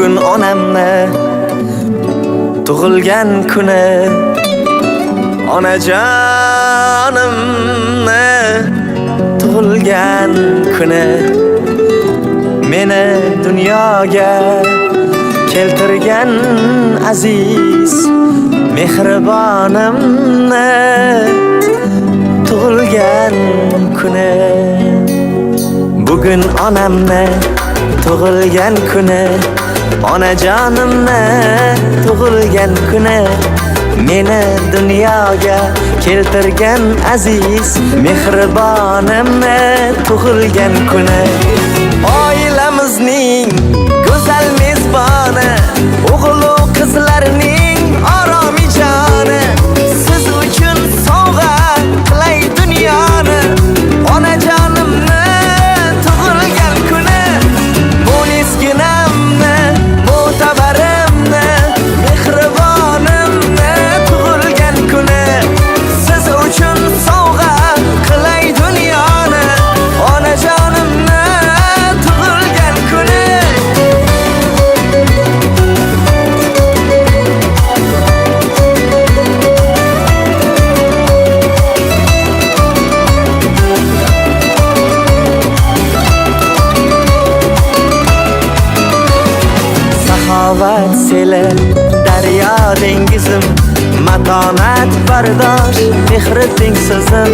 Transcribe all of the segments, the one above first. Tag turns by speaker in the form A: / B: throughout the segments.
A: Bugun onamni tug'ilgan kuni, onajonimni tug'ilgan kuni, meni dunyoga keltirgan aziz mehribonimni tug'ilgan kuni. Bugun onamni tug'ilgan kuni, onajonimni tug'ilgan kuni, meni dunyoga keltirgan aziz mehribonimni tug'ilgan kuni. Oilamizning go'zal mezboni, o'g'il va qizlarning oromijoni, siz uchun sovg'a qilay dunyoni. Onajonimni tug'ilgan kuni, bo'lisginamni, mo'tabarimni, mehribonimni tug'ilgan kuni, siz uchun sovg'a qilay dunyoni. Onajonimni tug'ilgan kuni. Saxovat seli, daryo dengizim, matonat bardosh, mehri tengsizim.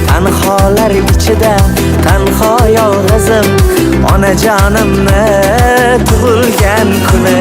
A: Tanholar ichida tanho yolg'izim, onajonimni tug'ilgan kuni.